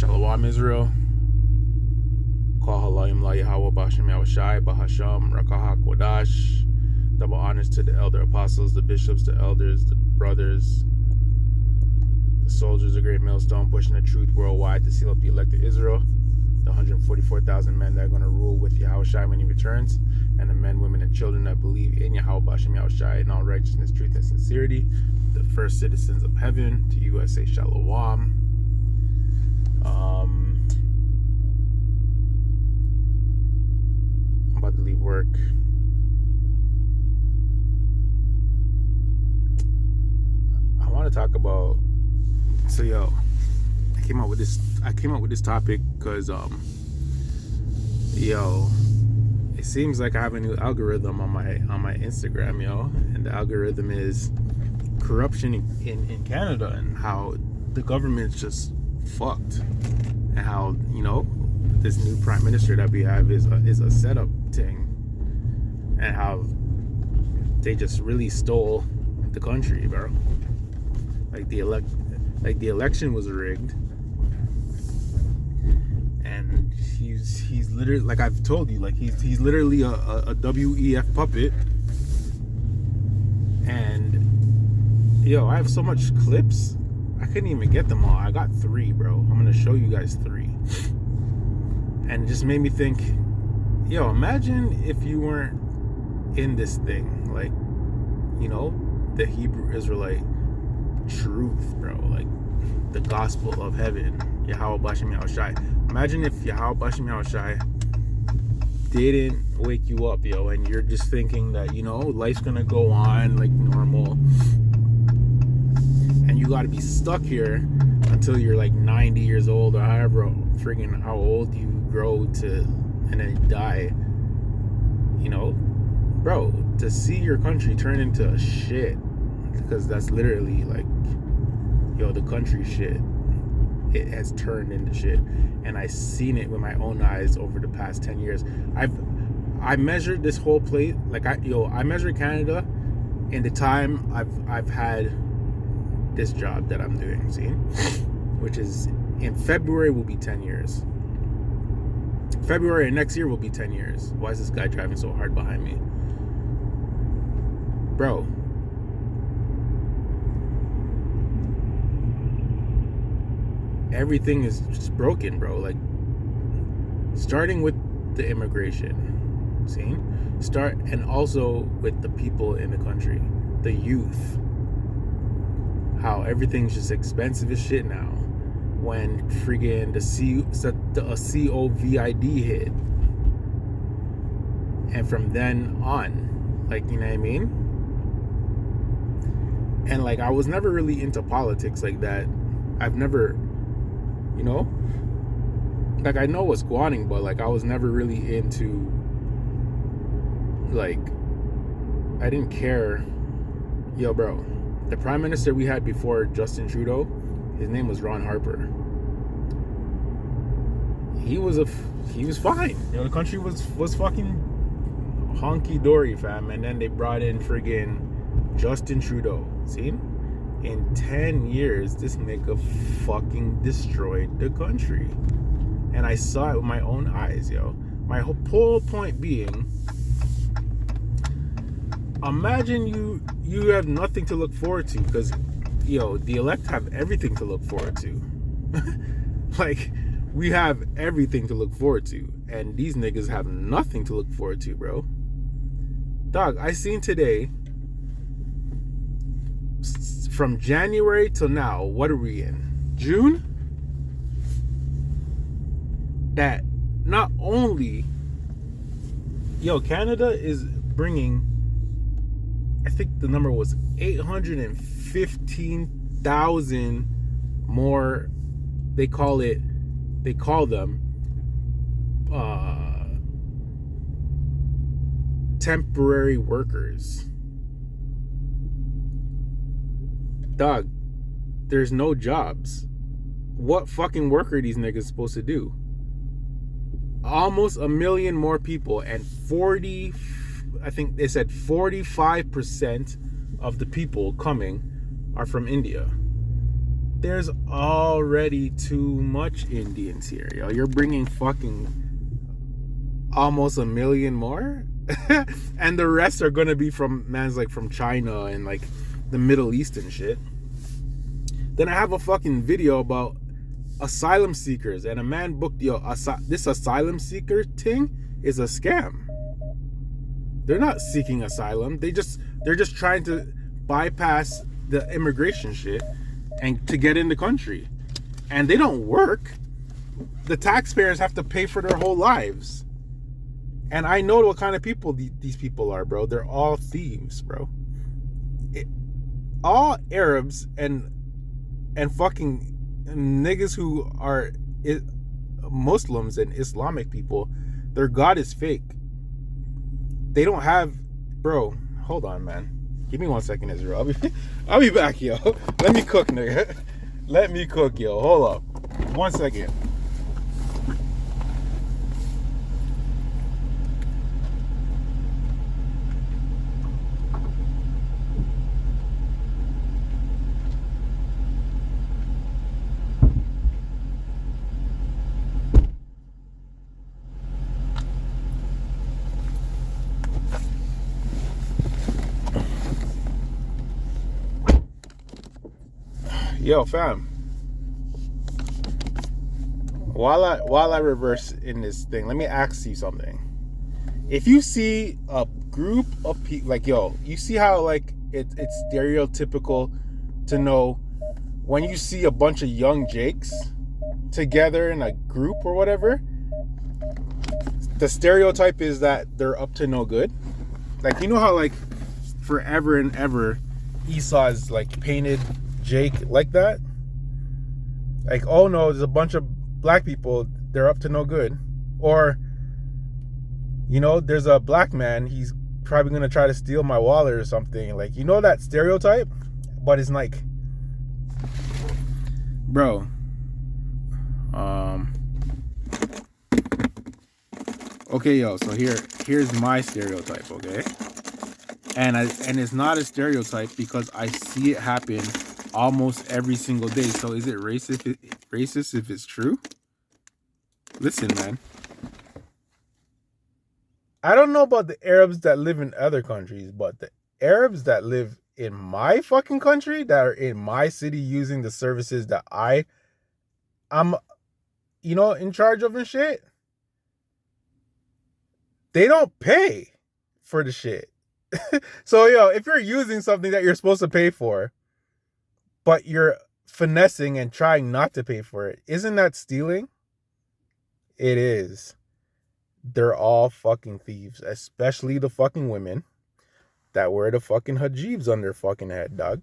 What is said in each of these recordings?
Shalom Israel. Call halayim la Yahawashi Yahawashi Bahasham Rakaha Kodash. Double honors to the elder apostles, the bishops, the elders, the brothers, the soldiers, the great millstone pushing the truth worldwide to seal up the elect of Israel, the 144,000 men that are going to rule with Yahawashi when he returns, and the men, women, and children that believe in Yahawashi Yahawashi in all righteousness, truth, and sincerity, the first citizens of heaven. To you I say Shalom. I'm about to leave work. I want to talk about. So I came up with this topic because it seems like I have a new algorithm on my Instagram, and the algorithm is corruption in Canada and how the government's just fucked, and how this new prime minister that we have is a setup thing, and how they just really stole the country, bro. Like the election was rigged, and he's literally, like I've told you, like he's literally a WEF puppet. And I have so much clips, I couldn't even get them all. I got 3, bro. I'm gonna show you guys 3, and it just made me think, imagine if you weren't in this thing, like the Hebrew Israelite truth, bro, like the gospel of heaven, Yahawashi Yahawashi. Imagine if Yahawashi Yahawashi didn't wake you up, and you're just thinking that life's gonna go on like normal, and you gotta be stuck here until you're like 90 years old, or however friggin' how old you grow to, and then you die. Bro, to see your country turn into shit, because that's literally like, the country shit, it has turned into shit, and I've seen it with my own eyes over the past 10 years. I measured this whole place, like I measured Canada in the time I've had this job that I'm doing, which is in February will be 10 years. February of next year will be 10 years. Why is this guy driving so hard behind me? Bro, everything is just broken, bro. Like, starting with the immigration, and also with the people in the country, the youth, how everything's just expensive as shit now. When friggin' the COVID hit, and from then on, like, you know what I mean? And like, I was never really into politics like that. I've never, like, I know what's going on, but like, I was never really into, like, I didn't care. Bro, the prime minister we had before Justin Trudeau, his name was Ron Harper. He was fine. The country was fucking honky-dory, fam. And then they brought in friggin' Justin Trudeau. In 10 years, this nigga fucking destroyed the country. And I saw it with my own eyes, My whole point being, imagine you have nothing to look forward to, because, the elect have everything to look forward to. Like, we have everything to look forward to, and these niggas have nothing to look forward to, bro. Dog, I seen today, from January till now, what are we in? June? That not only, Canada is bringing, I think the number was 815,000 more, they call them temporary workers. Dog, there's no jobs. What fucking work are these niggas supposed to do? Almost 1 million more people, and I think they said 45% of the people coming are from India. There's already too much Indians here, yo. You're bringing fucking almost a million more, and the rest are gonna be from from China and like the Middle East and shit. Then I have a fucking video about asylum seekers, and a man booked, this asylum seeker thing is a scam. They're not seeking asylum. They're just trying to bypass the immigration shit and to get in the country. And they don't work. The taxpayers have to pay for their whole lives. And I know what kind of people these people are, bro. They're all thieves, bro. All Arabs and fucking niggas who are Muslims and Islamic people, their God is fake. They don't have, bro. Hold on, man. Give me 1 second, Israel. I'll be back, yo. Let me cook, nigga. Let me cook, yo. Hold up. 1 second. Yo, fam. While I reverse in this thing, let me ask you something. If you see a group of people, like, yo, you see how like it's stereotypical to know when you see a bunch of young Jakes together in a group or whatever, the stereotype is that they're up to no good. Like, you know how like forever and ever Esau is like painted Jake like that? Like, oh no, there's a bunch of black people, they're up to no good. Or, you know, there's a black man, he's probably gonna try to steal my wallet or something. Like, you know that stereotype? But it's like, bro, okay, yo, so here's my stereotype, okay? And it's not a stereotype because I see it happen almost every single day. So is it racist if it's true? Listen, man. I don't know about the Arabs that live in other countries, but the Arabs that live in my fucking country, that are in my city using the services that I'm, you know, in charge of and shit, they don't pay for the shit. So, yo, if you're using something that you're supposed to pay for, but you're finessing and trying not to pay for it, isn't that stealing? It is. They're all fucking thieves, especially the fucking women that wear the fucking hijabs on their fucking head, dog.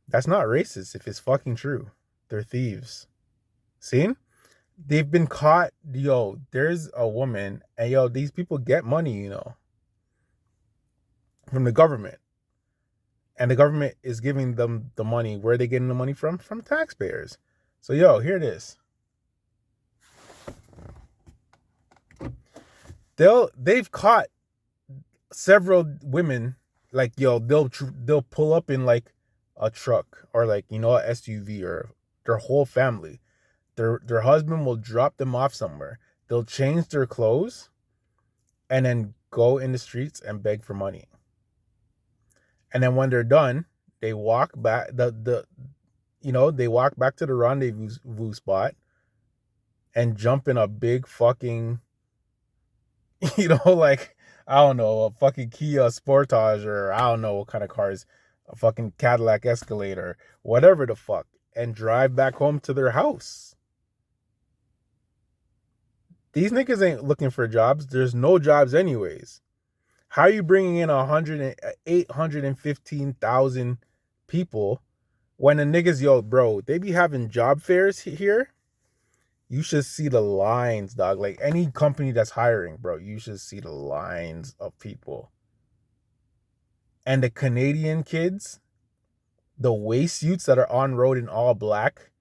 That's not racist if it's fucking true. They're thieves. Seen? They've been caught. Yo, there's a woman, and yo, these people get money, you know, from the government. And the government is giving them the money. Where are they getting the money from? From taxpayers. So, yo, here it is. They've caught several women, like, yo, they'll pull up in like a truck or like, you know, a SUV, or their whole family. Their husband will drop them off somewhere. They'll change their clothes and then go in the streets and beg for money. And then when they're done, they walk back they walk back to the rendezvous spot and jump in a big fucking, you know, like, I don't know, a fucking Kia Sportage, or I don't know what kind of cars, a fucking Cadillac Escalade, or whatever the fuck, and drive back home to their house. These niggas ain't looking for jobs. There's no jobs anyways. How are you bringing in 815,000 people when the niggas, yo, bro, they be having job fairs here? You should see the lines, dog. Like, any company that's hiring, bro, you should see the lines of people. And the Canadian kids, the waist suits that are on road in all black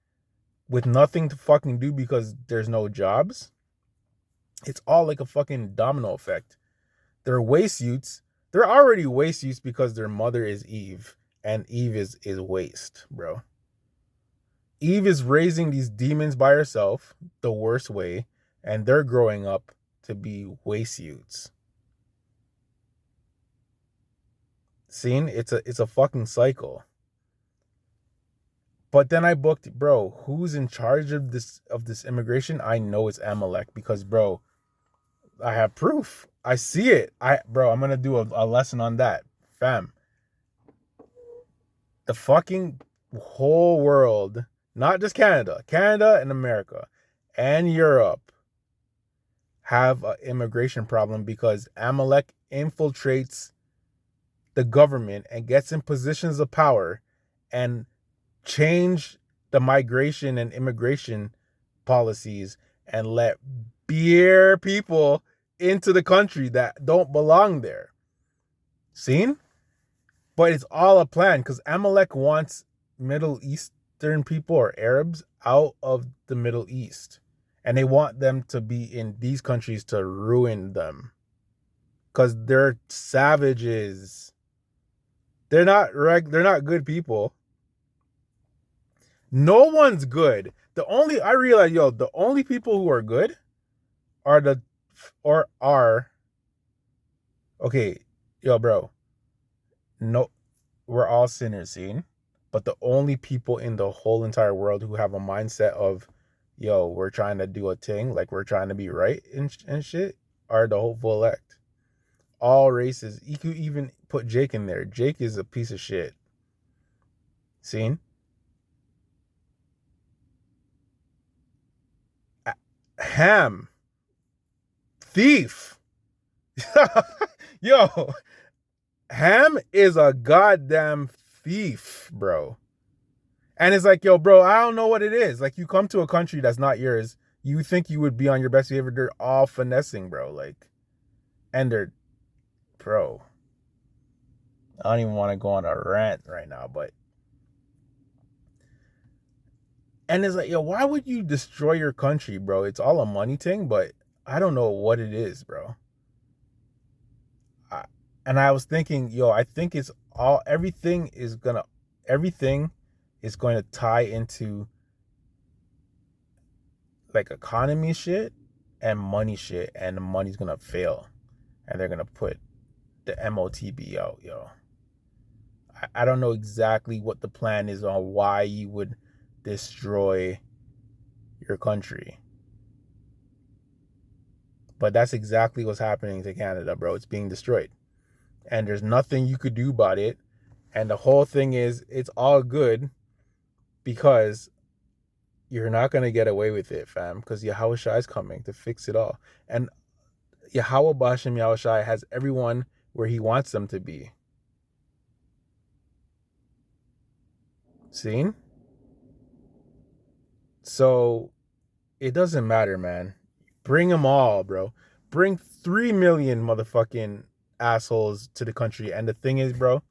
with nothing to fucking do because there's no jobs. It's all like a fucking domino effect. They're waist suits. They're already waist suits because their mother is Eve, and Eve is waste, bro. Eve is raising these demons by herself the worst way, and they're growing up to be waste youths. Seen? It's a fucking cycle. But then I booked, bro, who's in charge of this immigration? I know it's Amalek because, bro, I have proof. I see it. I'm gonna do a lesson on that, fam. The fucking whole world, not just Canada and America and Europe have an immigration problem because Amalek infiltrates the government and gets in positions of power and change the migration and immigration policies and let beer people into the country that don't belong there. Seen? But it's all a plan because Amalek wants Middle Eastern people or Arabs out of the Middle East. And they want them to be in these countries to ruin them. Because they're savages. They're not good people. No one's good. I realize, the only people who are good okay, bro. No, we're all sinners, seen? But the only people in the whole entire world who have a mindset of, we're trying to do a thing, like we're trying to be right and shit, are the hopeful elect. All races. You could even put Jake in there. Jake is a piece of shit. Seen? Ham. Thief. Ham is a goddamn thief, bro. And it's like, bro, I don't know what it is. Like, you come to a country that's not yours, you think you would be on your best behavior. They're all finessing, bro. Like, and bro, I don't even want to go on a rant right now, but. And it's like, why would you destroy your country, bro? It's all a money thing, but I don't know what it is, bro. And I was thinking, I think it's everything is going to tie into like economy shit and money shit, and the money's going to fail. And they're going to put the MOTB out, I don't know exactly what the plan is on why you would destroy your country. But that's exactly what's happening to Canada, bro. It's being destroyed. And there's nothing you could do about it. And the whole thing is, it's all good because you're not going to get away with it, fam. Because Yahawashi is coming to fix it all. And Yahawashi has everyone where he wants them to be. Seen? So it doesn't matter, man. Bring them all, bro. Bring 3 million motherfucking assholes to the country. And the thing is, bro,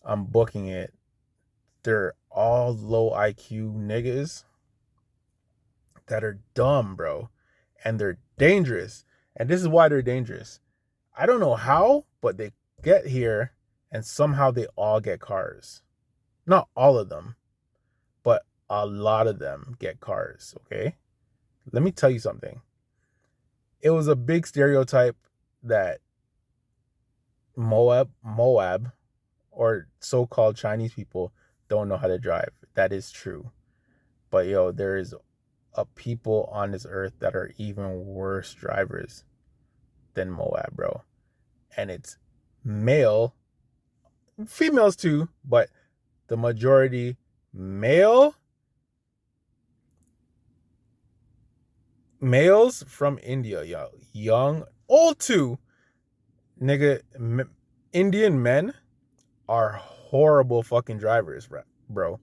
I'm booking it. They're all low IQ niggas that are dumb, bro. And they're dangerous. And this is why they're dangerous. I don't know how, but they get here and somehow they all get cars. Not all of them, but a lot of them get cars, okay? Let me tell you something. It was a big stereotype that Moab, or so-called Chinese people don't know how to drive. That is true. But there is a people on this earth that are even worse drivers than Moab, bro. And it's male, females too, but the majority males from India, young, old too. Nigga, Indian men are horrible fucking drivers, bro.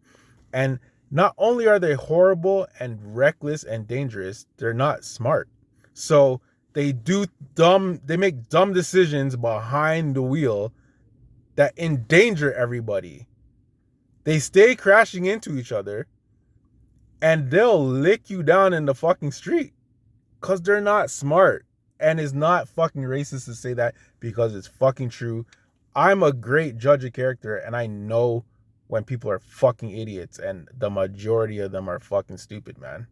And not only are they horrible and reckless and dangerous, they're not smart. So they make dumb decisions behind the wheel that endanger everybody. They stay crashing into each other and they'll lick you down in the fucking street because they're not smart. And it's not fucking racist to say that because it's fucking true. I'm a great judge of character and I know when people are fucking idiots, and the majority of them are fucking stupid, man.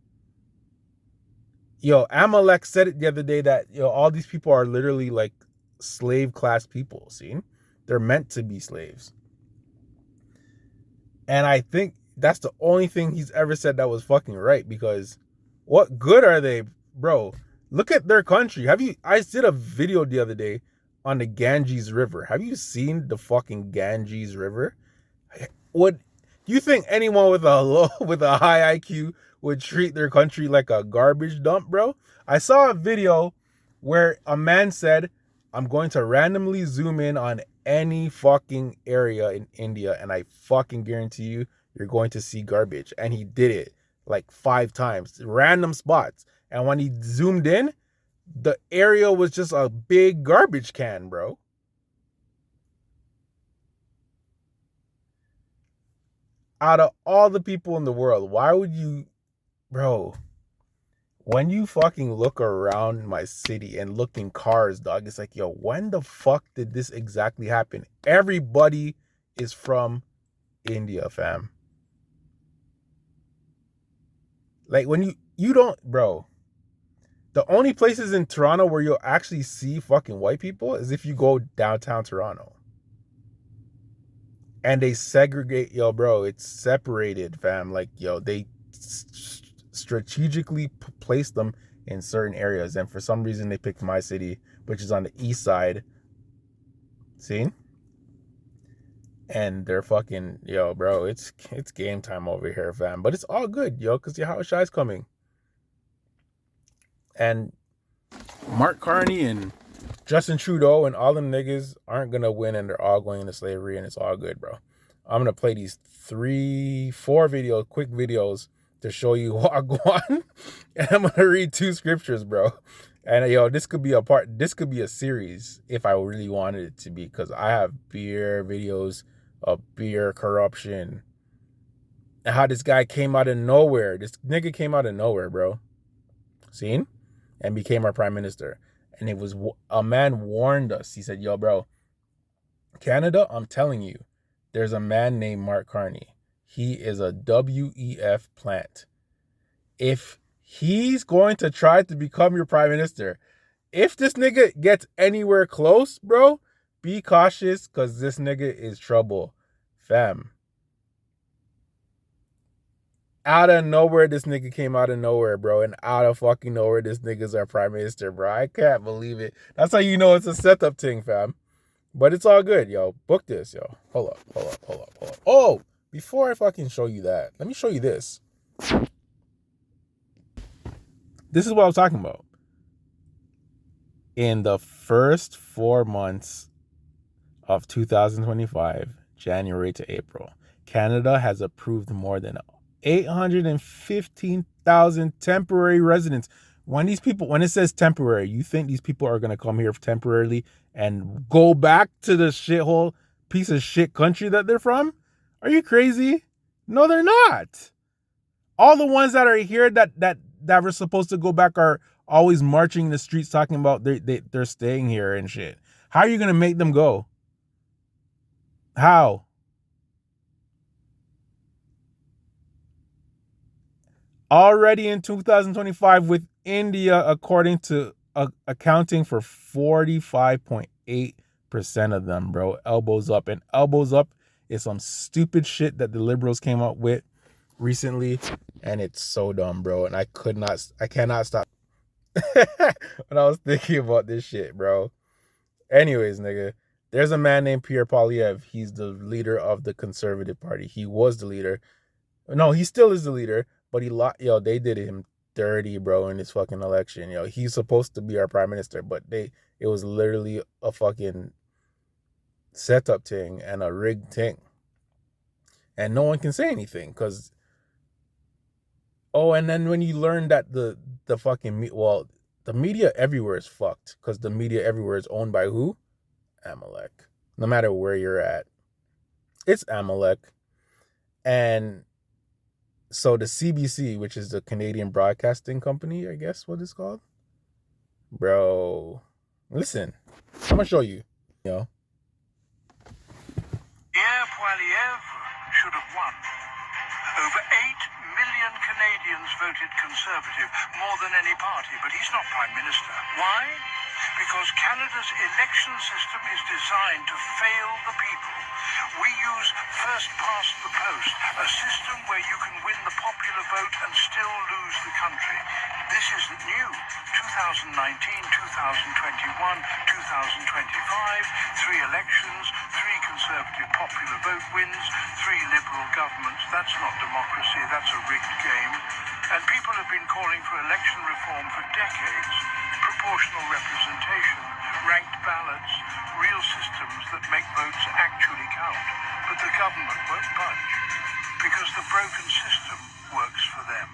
Yo, Amalek said it the other day that all these people are literally like slave class people. See, they're meant to be slaves, and I think that's the only thing he's ever said that was fucking right. Because what good are they, bro? Look at their country. Have you? I did a video the other day on the Ganges River. Have you seen the fucking Ganges River? Would you think anyone with a low with a high IQ would treat their country like a garbage dump, bro? I saw a video where a man said, "I'm going to randomly zoom in on any fucking area in India, and I fucking guarantee you're going to see garbage." And he did it like 5 times, random spots. And when he zoomed in, the area was just a big garbage can, bro. Out of all the people in the world, why would you, bro? When you fucking look around my city and look in cars, dog, it's like, yo, when the fuck did this exactly happen? Everybody is from India, fam. Like when you don't, bro. The only places in Toronto where you'll actually see fucking white people is if you go downtown Toronto. And they segregate, yo, bro. It's separated, fam. Like, yo, they strategically place them in certain areas, and for some reason they picked my city, which is on the east side. See? And they're fucking, yo, bro. It's game time over here, fam. But it's all good, yo, because Yahawashi's coming, and Mark Carney and Justin Trudeau and all them niggas aren't gonna win, and they're all going into slavery, and it's all good, bro. I'm gonna play these 3-4 videos, quick videos, to show you Wagwan, and I'm gonna read 2 scriptures, bro. And yo, this could be a series if I really wanted it to be, because I have beer videos of beer corruption and how this guy came out of nowhere. This nigga came out of nowhere, bro. Seen? And became our prime minister. And it was a man warned us. He said, yo, bro, Canada, I'm telling you, there's a man named Mark Carney. He is a WEF plant. If he's going to try to become your prime minister, if this nigga gets anywhere close, bro, be cautious, because this nigga is trouble, fam. Out of nowhere, this nigga came out of nowhere, bro. And out of fucking nowhere, this nigga's our prime minister, bro. I can't believe it. That's how you know it's a setup thing, fam. But it's all good, yo. Book this, yo. Hold up. Oh, before I fucking show you that, let me show you this. This is what I was talking about. In the first 4 months of 2025, January to April, Canada has approved more than 815,000 temporary residents. When it says temporary, you think these people are going to come here temporarily and go back to the shithole piece of shit country that they're from? Are you crazy? No, they're not. All the ones that are here that were supposed to go back are always marching the streets talking about they're staying here and shit. How are you going to make them go? How? Already in 2025, with India, according to accounting for 45.8% of them, bro. Elbows up. And elbows up is some stupid shit that the liberals came up with recently, and it's so dumb, bro. And I cannot stop when I was thinking about this shit, bro. Anyways, nigga, there's a man named Pierre Poilievre. He's the leader of the Conservative Party. He was the leader. No, he still is the leader, but they did him dirty, bro, in this fucking election. He's supposed to be our prime minister, but it was literally a fucking setup thing and a rigged thing. And no one can say anything, because and then when you learn that the fucking the media everywhere is fucked, because the media everywhere is owned by who? Amalek. No matter where you're at, it's Amalek. And so the CBC, which is the Canadian Broadcasting Company, I guess what it's called. Bro, listen, I'm gonna show you. Pierre Poilievre should Over 8 million Canadians voted Conservative, more than any party, but he's not Prime Minister. Why? Because Canada's election system is designed to fail the people. We use first past the post, a system where you can win the popular vote and still lose the country. This isn't new. 2019, 2021, 2025, 3 elections, 3 Conservative popular vote wins, 3 Liberal governments. That's not democracy, that's a rigged game. And people have been calling for election reform for decades. Proportional representation, ranked ballots, real systems that make votes actually count. But the government won't budge, because the broken system works for them.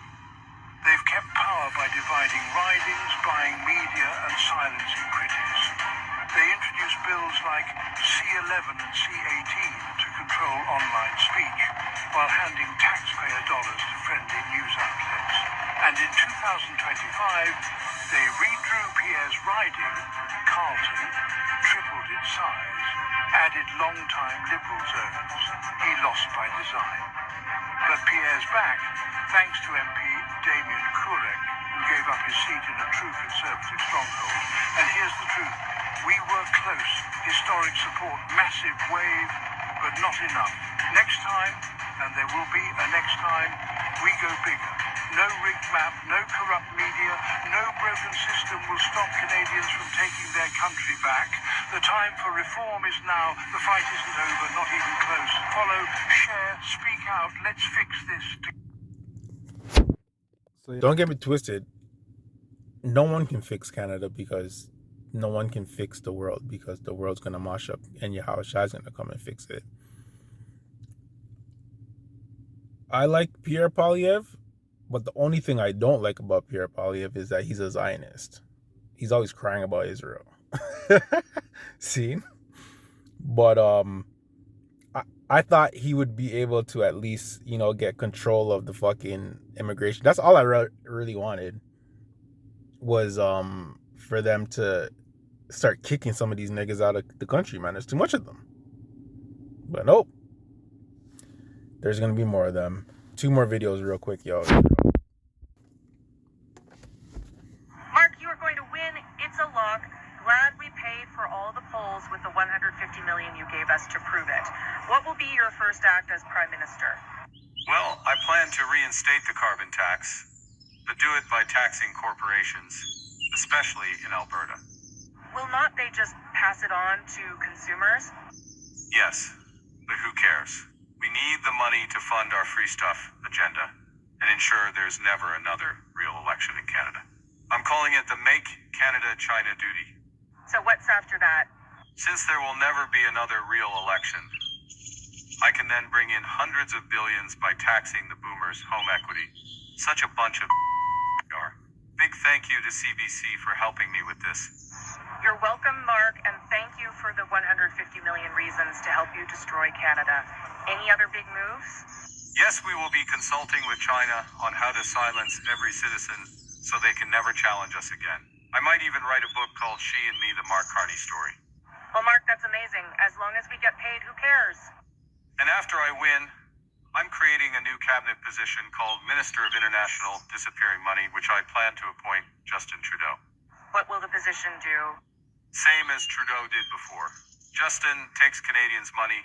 They've kept power by dividing ridings, buying media, and silencing critics. They introduced bills like C11 and C18 to control online speech, while handing taxpayer dollars to friendly news outlets. And in 2025, they redrew Pierre's riding, Carleton, tripled its size, added long-time Liberal zones. He lost by design. But Pierre's back, thanks to MP Damien Kurek, who gave up his seat in a true Conservative stronghold. And here's the truth. We were close. Historic support, massive wave, but not enough. Next time, and there will be a next time, we go bigger. No rigged map, no corrupt media, no broken system will stop Canadians from taking their country back. The time for reform is now. The fight isn't over, not even close. Follow, share, speak out. Let's fix this. So don't get me twisted. No one can fix Canada, because no one can fix the world, because the world's going to mash up and Yahawashi is going to come and fix it. I like Pierre Poilievre, but the only thing I don't like about Pierre Poilievre is that he's a Zionist. He's always crying about Israel. See? But I thought he would be able to at least, get control of the fucking immigration. That's all I really wanted, was for them to start kicking some of these niggas out of the country, man. There's too much of them. But nope. There's going to be more of them. 2 more videos real quick, yo. Mark, you are going to win. It's a lock. Glad we paid for all the polls with the $150 million you gave us to prove it. What will be your first act as Prime Minister? Well, I plan to reinstate the carbon tax, but do it by taxing corporations, especially in Alberta. Will not they just pass it on to consumers? Yes, but who cares? We need the money to fund our free stuff agenda and ensure there's never another real election in Canada. I'm calling it the Make Canada China Duty. So what's after that? Since there will never be another real election, I can then bring in hundreds of billions by taxing the boomers' home equity. Such a bunch of are. Big thank you to CBC for helping me with this. You're welcome, Mark, and thank you for the 150 million reasons to help you destroy Canada. Any other big moves? Yes, we will be consulting with China on how to silence every citizen so they can never challenge us again. I might even write a book called She and Me, the Mark Carney Story. Well, Mark, that's amazing. As long as we get paid, who cares? And after I win, I'm creating a new cabinet position called Minister of International Disappearing Money, which I plan to appoint Justin Trudeau. What will the position do? Same as Trudeau did before. Justin takes Canadians' money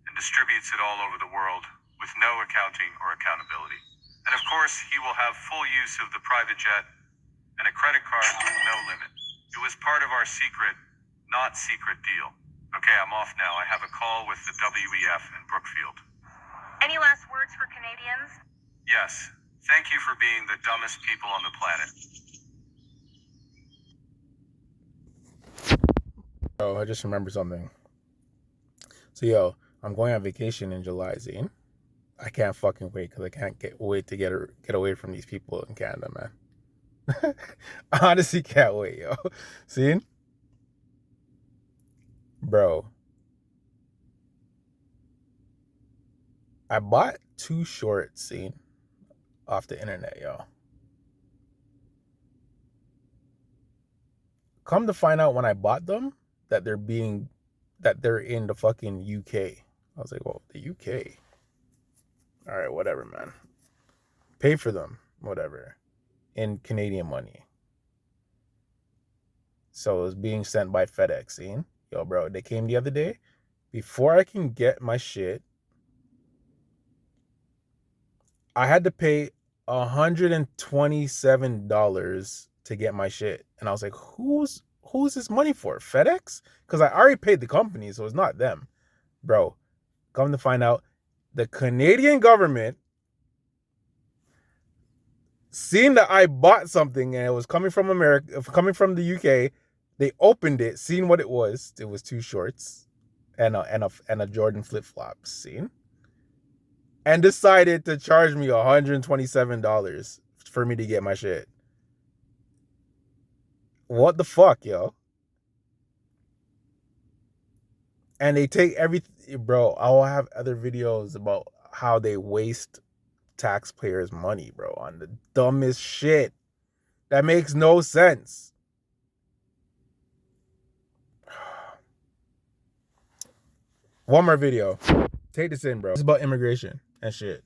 and distributes it all over the world with no accounting or accountability. And of course, he will have full use of the private jet and a credit card with no limit. It was part of our secret, not secret deal. Okay, I'm off now. I have a call with the WEF in Brookfield. Any last words for Canadians? Yes. Thank you for being the dumbest people on the planet. Oh, I just remembered something. So, I'm going on vacation in July, Zane. I can't fucking wait, because I can't wait to get away from these people in Canada, man. I honestly can't wait, yo. See? Bro. I bought 2 shorts, see, off the internet, yo. Come to find out when I bought them that they're in the fucking UK. I was like, well, the UK? All right, whatever, man. Pay for them, whatever, in Canadian money. So it was being sent by FedEx. See? Yo, bro, they came the other day. Before I can get my shit, I had to pay $127 to get my shit. And I was like, who's this money for? FedEx? Because I already paid the company, so it's not them. Bro, come to find out, the Canadian government, seeing that I bought something and it was coming from America, coming from the UK, they opened it, seeing what it was. It was 2 shorts and a Jordan flip-flops, seen? And decided to charge me $127 for me to get my shit. What the fuck, yo? And they take everything, bro. I'll have other videos about how they waste taxpayers' money, bro, on the dumbest shit that makes no sense. One more video. Take this in, bro. It's about immigration and shit.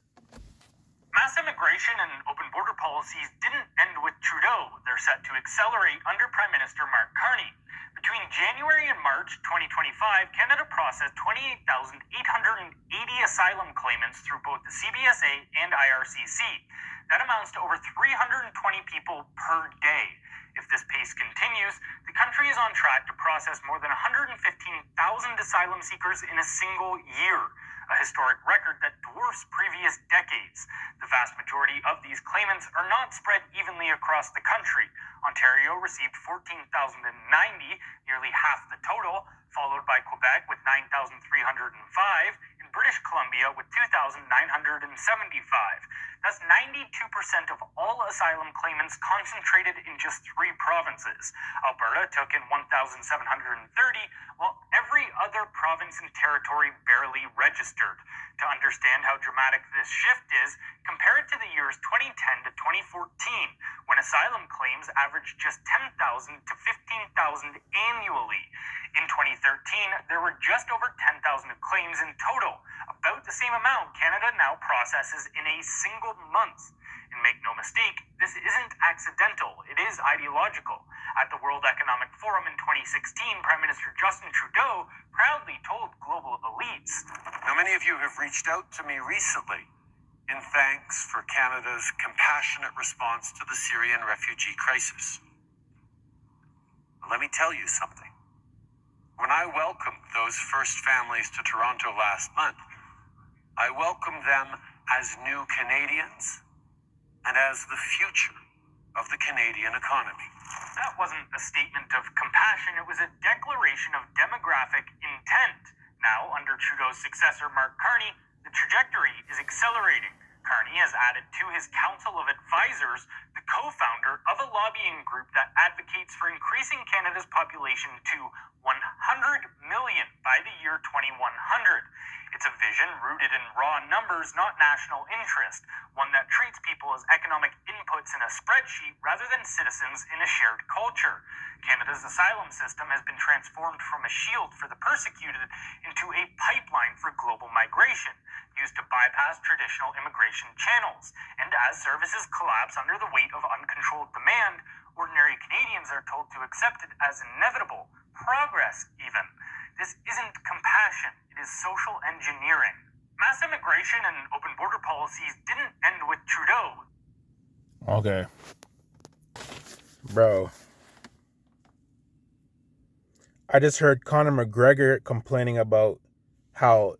Mass immigration and open border policies didn't end with Trudeau. They're set to accelerate under Prime Minister Mark Carney. Between January and March 2025, Canada processed 28,880 asylum claimants through both the CBSA and IRCC. That amounts to over 320 people per day. If this pace continues, the country is on track to process more than 115,000 asylum seekers in a single year, a historic record that dwarfs previous decades. The vast majority of these claimants are not spread evenly across the country. Ontario received 14,090, nearly half the total, followed by Quebec with 9,305, and British Columbia with 2,975. That's 92% of all asylum claimants concentrated in just 3 provinces. Alberta took in 1,730, while every other province and territory barely registered. To understand how dramatic this shift is, compare it to the years 2010 to 2014, when asylum claims averaged just 10,000 to 15,000 annually. In 2013, there were just over 10,000 claims in total, about the same amount Canada now processes in a single month. And make no mistake, this isn't accidental, it is ideological. At the World Economic Forum in 2016, Prime Minister Justin Trudeau proudly told global elites, Now, many of you have reached out to me recently in thanks for Canada's compassionate response to the Syrian refugee crisis. Let me tell you something. When I welcomed those first families to Toronto last month, I welcomed them as new Canadians and as the future of the Canadian economy. that wasn't a statement of compassion, it was a declaration of demographic intent. Now, under Trudeau's successor, Mark Carney, the trajectory is accelerating. Carney has added to his Council of Advisors the co-founder of a lobbying group that advocates for increasing Canada's population to 100 million by the year 2100. It's a vision rooted in raw numbers, not national interest, one that treats people as economic inputs in a spreadsheet rather than citizens in a shared culture. Canada's asylum system has been transformed from a shield for the persecuted into a pipeline for global migration, used to bypass traditional immigration channels. And as services collapse under the weight of uncontrolled demand, ordinary Canadians are told to accept it as inevitable, progress even. This isn't compassion, it is social engineering. Mass immigration and open border policies didn't end with Trudeau. Okay. Bro. I just heard Conor McGregor complaining about how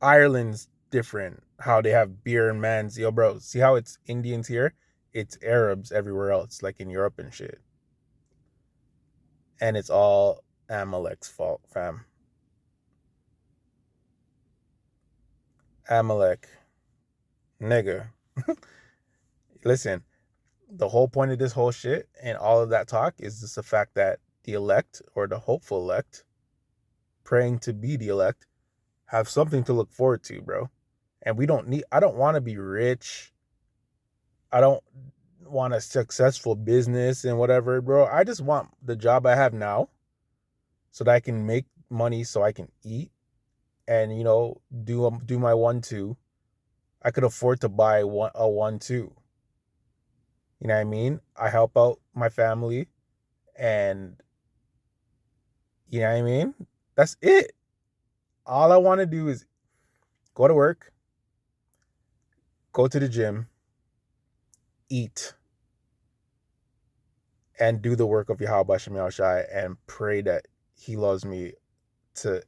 Ireland's different, how they have beer and mans. Yo, bro, see how it's Indians here? It's Arabs everywhere else, like in Europe and shit. And it's all Amalek's fault, fam. Amalek. Nigga. Listen, the whole point of this whole shit and all of that talk is just the fact that the elect or the hopeful elect praying to be the elect have something to look forward to, bro. And I don't want to be rich. I don't want a successful business and whatever, bro. I just want the job I have now so that I can make money so I can eat and, do my 1-2. I could afford to buy a 1-2. You know what I mean? I help out my family, and you know what I mean? That's it. All I want to do is go to work, go to the gym, eat, and do the work of Yahawashi and pray that he loves me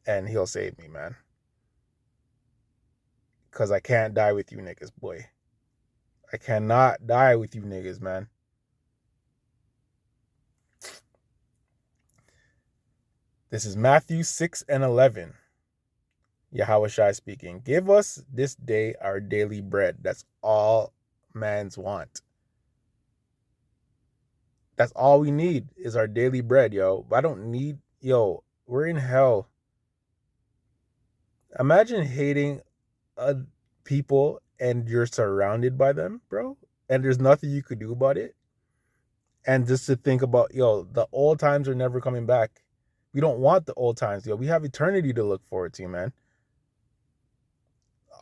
and he'll save me, man. Because I can't die with you niggas, boy. I cannot die with you niggas, man. This is Matthew 6:11. Yahawashi speaking. Give us this day our daily bread. That's all man's want. That's all we need is our daily bread, yo. I don't need, we're in hell. Imagine hating people and you're surrounded by them, bro. And there's nothing you could do about it. And just to think about, the old times are never coming back. We don't want the old times, yo. We have eternity to look forward to, man.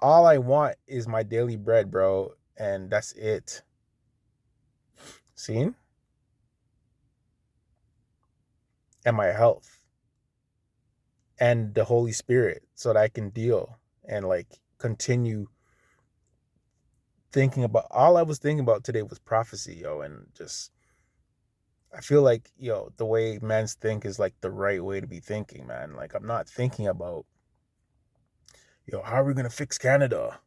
All I want is my daily bread, bro. And that's it. Seen? And my health. And the Holy Spirit so that I can deal and continue thinking about. All I was thinking about today was prophecy, yo. And just, I feel like, the way men think is the right way to be thinking, man. I'm not thinking about, how are we going to fix Canada?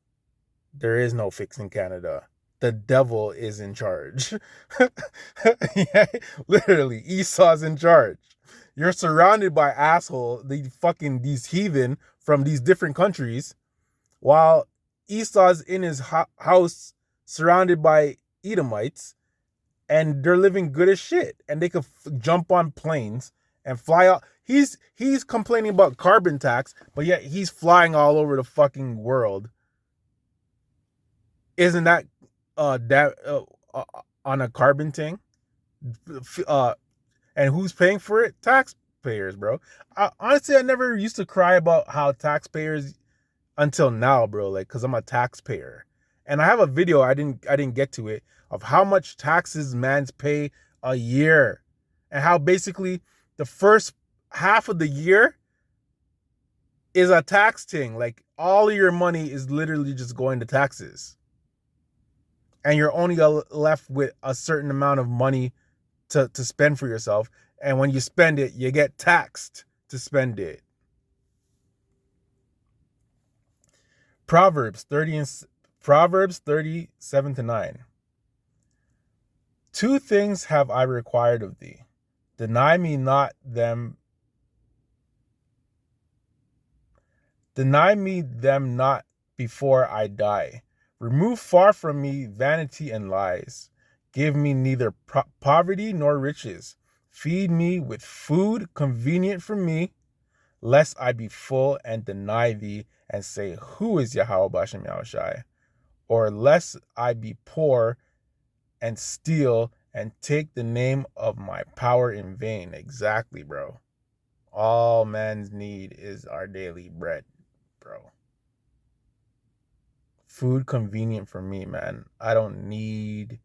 There is no fixing Canada. The devil is in charge. Yeah, literally, Esau's in charge. You're surrounded by these heathen from these different countries, while Esau's in his house surrounded by Edomites, and they're living good as shit, and they could jump on planes and fly out. He's complaining about carbon tax, but yet he's flying all over the fucking world. Isn't that on a carbon thing? And who's paying for it? Taxpayers, bro. Honestly, I never used to cry about how taxpayers until now, bro. Because I'm a taxpayer, and I have a video I didn't get to it of how much taxes mans pay a year, and how basically the first half of the year is a tax thing. All of your money is literally just going to taxes, and you're only left with a certain amount of money to spend for yourself. And when you spend it, you get taxed to spend it. Proverbs 30:7-9. 2 things have I required of thee. Deny me them not before I die. Remove far from me vanity and lies. Give me neither poverty nor riches. Feed me with food convenient for me, lest I be full and deny thee and say, who is Yahawashi? Or lest I be poor and steal and take the name of my power in vain. Exactly, bro. All man's need is our daily bread, bro. Food convenient for me, man. I don't need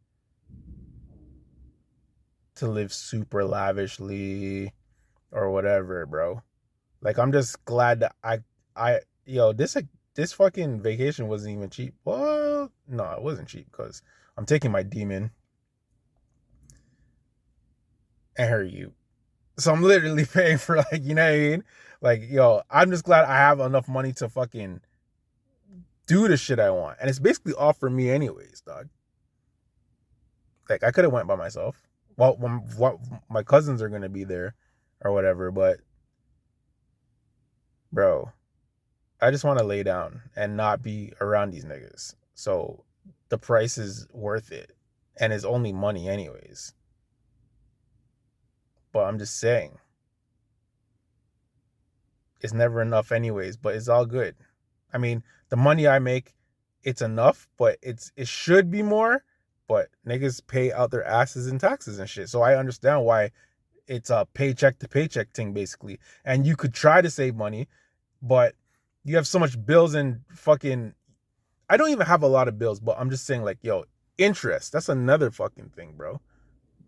to live super lavishly or whatever, bro. I'm just glad that this fucking vacation wasn't even cheap. Well, no, it wasn't cheap because I'm taking my demon and her you. So I'm literally paying for you know what I mean? I'm just glad I have enough money to fucking do the shit I want. And it's basically all for me anyways, dog. I could have went by myself. Well, my cousins are going to be there or whatever, but bro, I just want to lay down and not be around these niggas. So the price is worth it. And it's only money anyways. But I'm just saying, it's never enough anyways, but it's all good. I mean, the money I make, it's enough, but it should be more. But niggas pay out their asses in taxes and shit. So I understand why it's a paycheck to paycheck thing, basically. And you could try to save money, but you have so much bills and fucking I don't even have a lot of bills, but I'm just saying, like, yo, interest. That's another fucking thing, bro.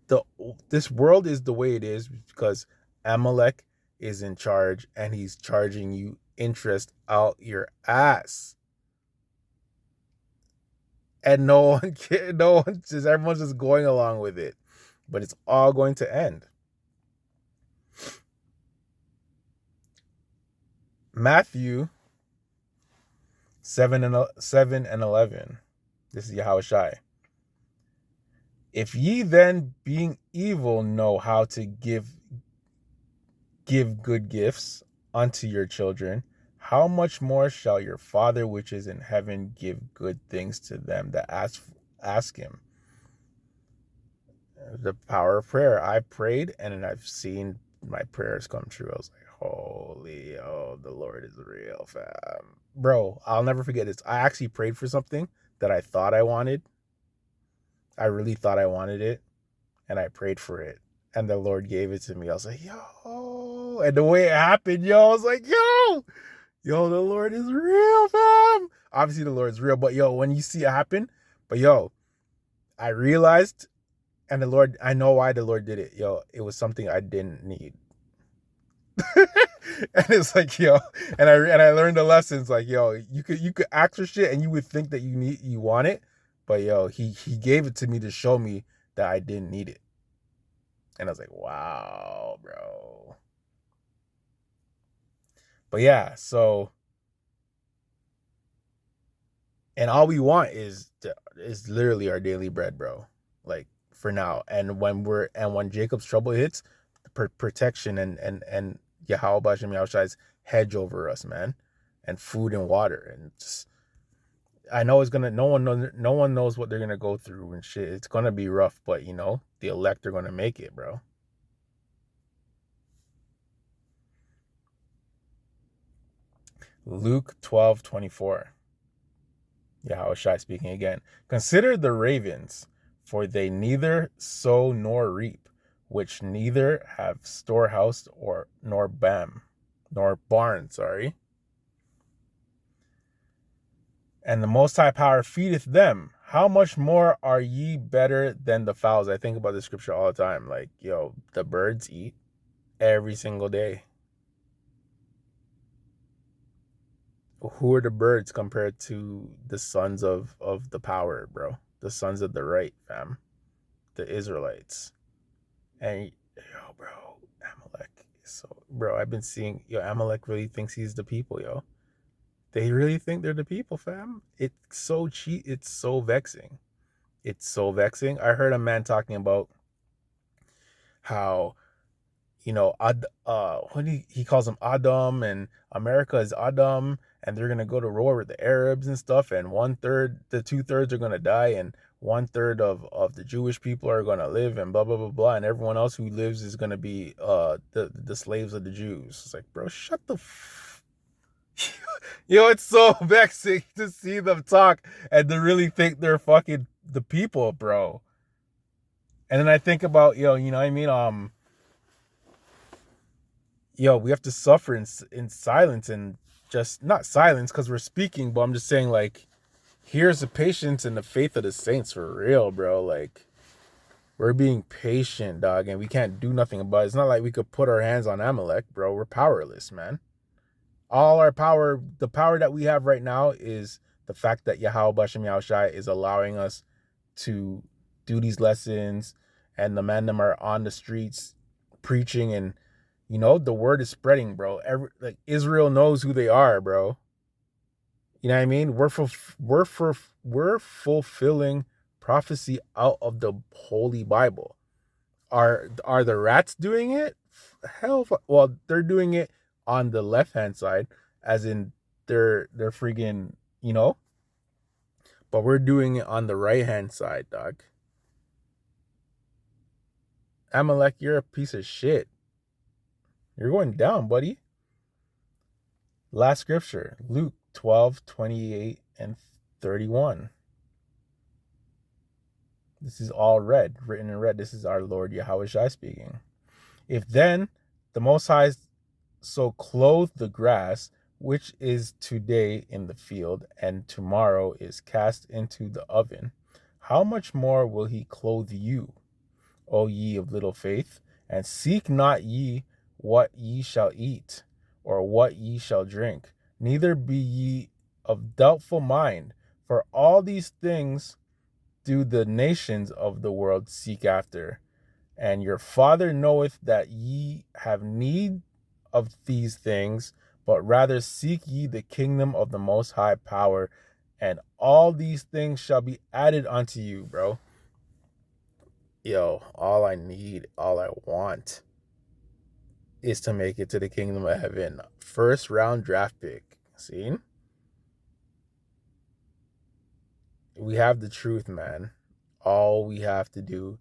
The This world is the way it is because Amalek is in charge and he's charging you interest out your ass. And no one can, no one just everyone's just going along with it. But it's all going to end. Matthew 7 and 11. This is Yahawashi. If ye then, being evil, know how to give good gifts unto your children, how much more shall your Father which is in heaven give good things to them that ask him? The power of prayer. I prayed and I've seen my prayers come true. I was like, holy, oh, the Lord is real, fam. Bro, I'll never forget this. I actually prayed for something that I thought I wanted. I really thought I wanted it. And I prayed for it. And the Lord gave it to me. I was like, yo. And the way it happened, yo, I was like, yo, the Lord is real, fam. Obviously, the Lord is real. But, yo, when you see it happen, but, yo, I realized, and the Lord, I know why the Lord did it. Yo, it was something I didn't need. And it's like, yo, and I learned the lessons. Like, yo, you could ask for shit and you would think that you want it. But, yo, he gave it to me to show me that I didn't need it. And I was like, wow, bro. But yeah, so, and all we want is literally our daily bread, bro. Like, for now. And when Jacob's trouble hits, protection and Yahweh Shem Yahshai's hedge over us, man. And food and water. And just, I know it's gonna, no one knows what they're gonna go through and shit. It's gonna be rough, but you know, the elect are gonna make it, bro. Luke 12:24. Yahawashi speaking again. Consider the ravens, for they neither sow nor reap, which neither have storehouse nor barn, and the Most High Power feedeth them. How much more are ye better than the fowls? I think about this scripture all the time. Like, yo, the birds eat every single day. Who are the birds compared to the sons of the power, bro? The sons of the right, fam. The Israelites. And, yo, bro, Amalek is so... Bro, I've been seeing... Yo, Amalek really thinks he's the people, yo. They really think they're the people, fam. It's so cheap. It's so vexing. It's so vexing. I heard a man talking about how, you know, he calls them Adam, and America is Adam, and they're gonna go to war with the Arabs and stuff, and 2/3 are gonna die, and 1/3 of the Jewish people are gonna live, and blah blah blah blah, and everyone else who lives is gonna be the slaves of the Jews. It's like, bro, shut the yo, it's so vexing to see them talk and to really think they're fucking the people, bro. And then I think about, yo, you know what I mean? Yo, we have to suffer in silence, and just not silence because we're speaking, but I'm just saying, like, here's the patience and the faith of the saints for real, bro. Like, we're being patient, dog, and we can't do nothing about it. It's not like we could put our hands on Amalek, bro. We're powerless, man. All our power, the power that we have right now is the fact that Yahweh Shem Yahushai is allowing us to do these lessons, and the man them are on the streets preaching, and you know, the word is spreading, bro. Like, Israel knows who they are, bro. You know what I mean? We're fulfilling prophecy out of the Holy Bible. Are the rats doing it? Hell, well, they're doing it on the left hand side, as in they're freaking, you know. But we're doing it on the right hand side, dog. Amalek, you're a piece of shit. You're going down, buddy. Last scripture, Luke 12:28 and 31. This is all written in red. This is our Lord Yahawashi speaking. If then the Most High so clothe the grass, which is today in the field, and tomorrow is cast into the oven, how much more will he clothe you, O ye of little faith? And seek not ye what ye shall eat, or what ye shall drink, neither be ye of doubtful mind, for all these things do the nations of the world seek after. And your Father knoweth that ye have need of these things, but rather seek ye the kingdom of the Most High Power, and all these things shall be added unto you, bro. Yo, all I need, all I want is to make it to the kingdom of heaven. First round draft pick. See? We have the truth, man. All we have to do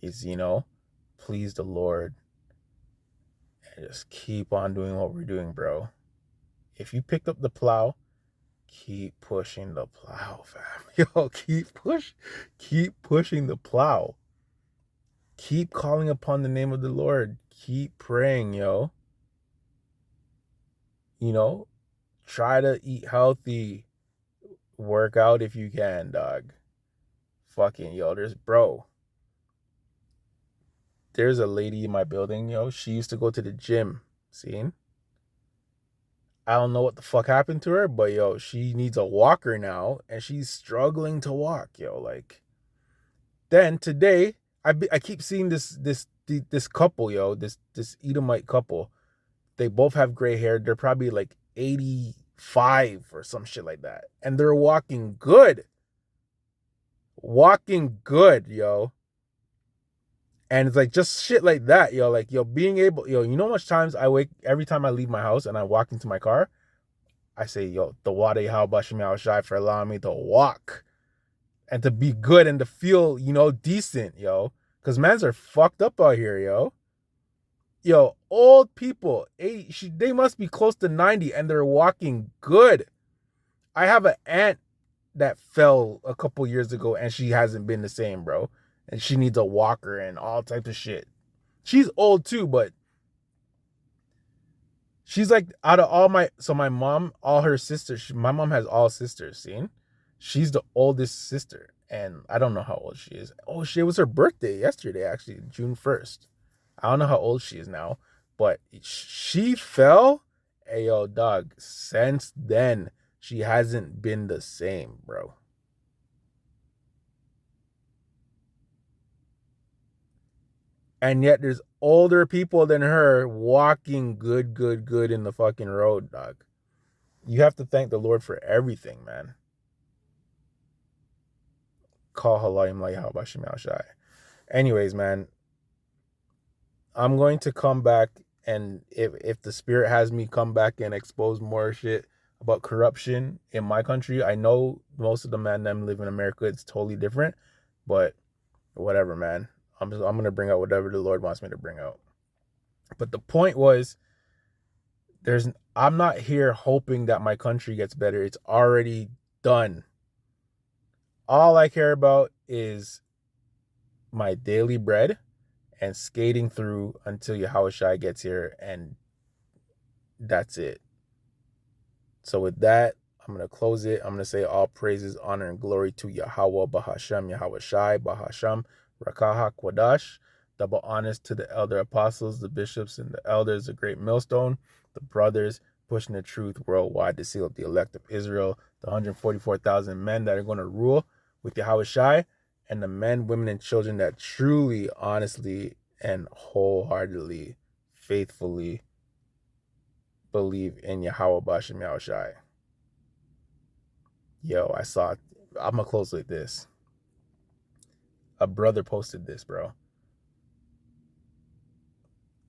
is, please the Lord and just keep on doing what we're doing, bro. If you picked up the plow, keep pushing the plow, fam. Yo, keep pushing the plow. Keep calling upon the name of the Lord. Keep praying, yo. Try to eat healthy. Work out if you can, dog. Fucking, yo, there's a lady in my building, yo. She used to go to the gym. See? I don't know what the fuck happened to her, but yo, she needs a walker now, and she's struggling to walk, yo. Like, then today, I keep seeing this couple, yo, this Edomite couple. They both have gray hair. They're probably like 85 or some shit like that, and they're walking good, yo. And it's like just shit like that, yo. Like, yo, being able, yo, you know how much times every time I leave my house and I walk into my car, I say, yo, the Wade Yahawashi Yahawashi for allowing me to walk and to be good and to feel, decent, yo. Because mans are fucked up out here, yo. Yo, old people, they must be close to 90 and they're walking good. I have an aunt that fell a couple years ago and she hasn't been the same, bro. And she needs a walker and all types of shit. She's old too, but she's like out of my mom, all her sisters, my mom has all sisters, seen? She's the oldest sister, and I don't know how old she is. Oh shit, it was her birthday yesterday, actually, June 1st. I don't know how old she is now, but she fell. Hey, yo, dog, since then, she hasn't been the same, bro. And yet there's older people than her walking good in the fucking road, dog. You have to thank the Lord for everything, man. Call halayim Yahawashi Yahawashi. Anyways, man, I'm going to come back, and if the spirit has me come back and expose more shit about corruption in my country, I know most of the men that live in America, it's totally different, but whatever, man. I'm gonna bring out whatever the Lord wants me to bring out. But the point was, I'm not here hoping that my country gets better. It's already done. All I care about is my daily bread and skating through until Yahawashi gets here, and that's it. So with that, I'm going to close it. I'm going to say all praises, honor, and glory to Yahweh, Bahasham, Yahawashi, Bahasham, Rakaha, Kwadash. Double honors to the elder apostles, the bishops, and the elders, the great millstone, the brothers pushing the truth worldwide to seal up the elect of Israel, the 144,000 men that are going to rule with Yahawashi, and the men, women, and children that truly, honestly, and wholeheartedly, faithfully believe in Yahweh Bashem Yahawashi. Yo, I'm going to close like this. A brother posted this, bro.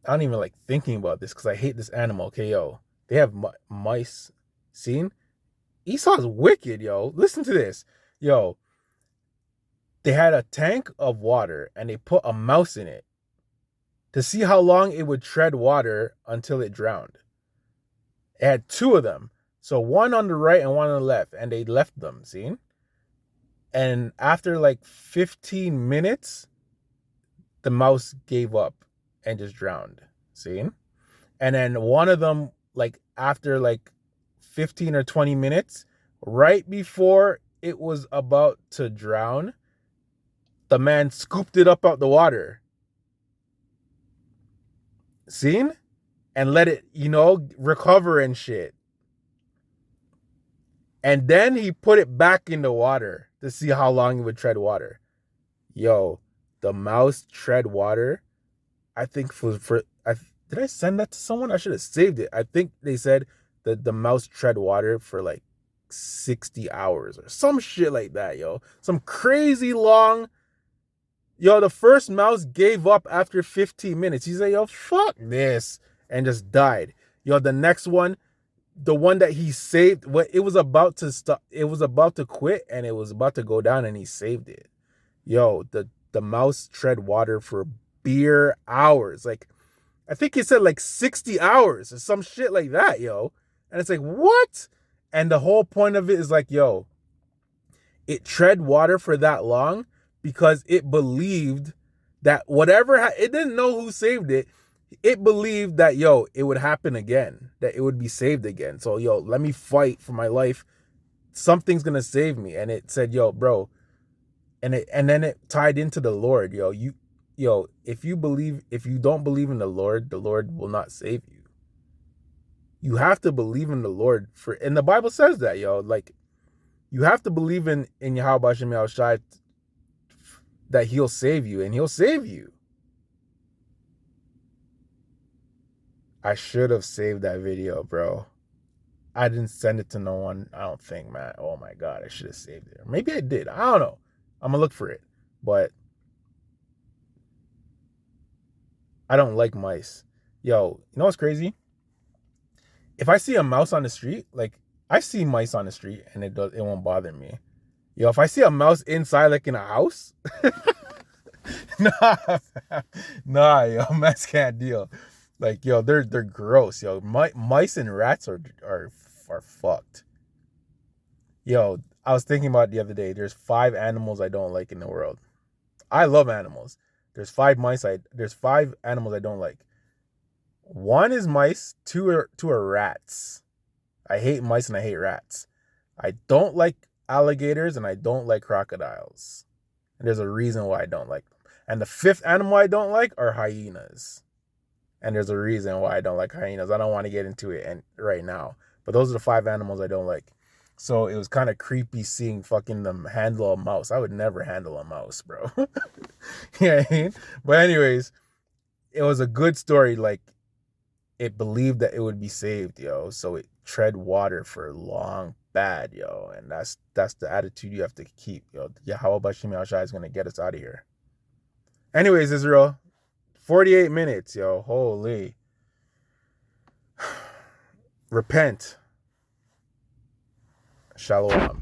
I don't even like thinking about this because I hate this animal. Okay, yo. They have mice. Seen? Esau's wicked, yo. Listen to this. Yo. They had a tank of water and they put a mouse in it to see how long it would tread water until it drowned. It had two of them. So one on the right and one on the left. And they left them, see? And after like 15 minutes, the mouse gave up and just drowned, see? And then one of them, like after like 15 or 20 minutes, right before it was about to drown, the man scooped it up out the water. Seen? And let it, recover and shit. And then he put it back in the water to see how long it would tread water. Yo, the mouse tread water, I think did I send that to someone? I should have saved it. I think they said that the mouse tread water for like 60 hours or some shit like that, yo. Some crazy long. Yo, the first mouse gave up after 15 minutes. He said, yo, fuck this. And just died. Yo, the next one, the one that he saved, it was about to stop. It was about to quit and it was about to go down and he saved it. Yo, the mouse tread water for beer hours. Like, I think he said like 60 hours or some shit like that, yo. And it's like, what? And the whole point of it is like, yo, it tread water for that long because it believed that it didn't know who saved it. It believed that, yo, it would happen again, that it would be saved again. So, yo, let me fight for my life. Something's going to save me. And it said, yo, bro. And then it tied into the Lord, yo. If you don't believe in the Lord will not save you. You have to believe in the Lord and the Bible says that, yo. Like, you have to believe in Yahawashi that he'll save you, and he'll save you. I should have saved that video, bro. I didn't send it to no one, I don't think, man. Oh my God, I should have saved it. Maybe I did. I don't know. I'm gonna look for it. But I don't like mice. Yo, you know what's crazy? If I see a mouse on the street, like, I see mice on the street and it won't bother me. Yo, if I see a mouse inside, like in a house, nah, yo, mice can't deal. Like, yo, they're gross, yo. Mice and rats are fucked. Yo, I was thinking about it the other day. There's 5 animals I don't like in the world. I love animals. There's 5 animals I don't like. 1 is mice, 2 are rats. I hate mice and I hate rats. I don't like alligators and I don't like crocodiles. And there's a reason why I don't like them. And the 5th animal I don't like are hyenas. And there's a reason why I don't like hyenas. I don't want to get into it right now. But those are the 5 animals I don't like. So it was kind of creepy seeing fucking them handle a mouse. I would never handle a mouse, bro. You know what I mean? But anyways, it was a good story. Like, it believed that it would be saved, yo. So it tread water for long, bad, yo. And that's the attitude you have to keep, yo. Yahawashi is going to get us out of here. Anyways, Israel, 48 minutes, yo. Holy. Repent. Shalom.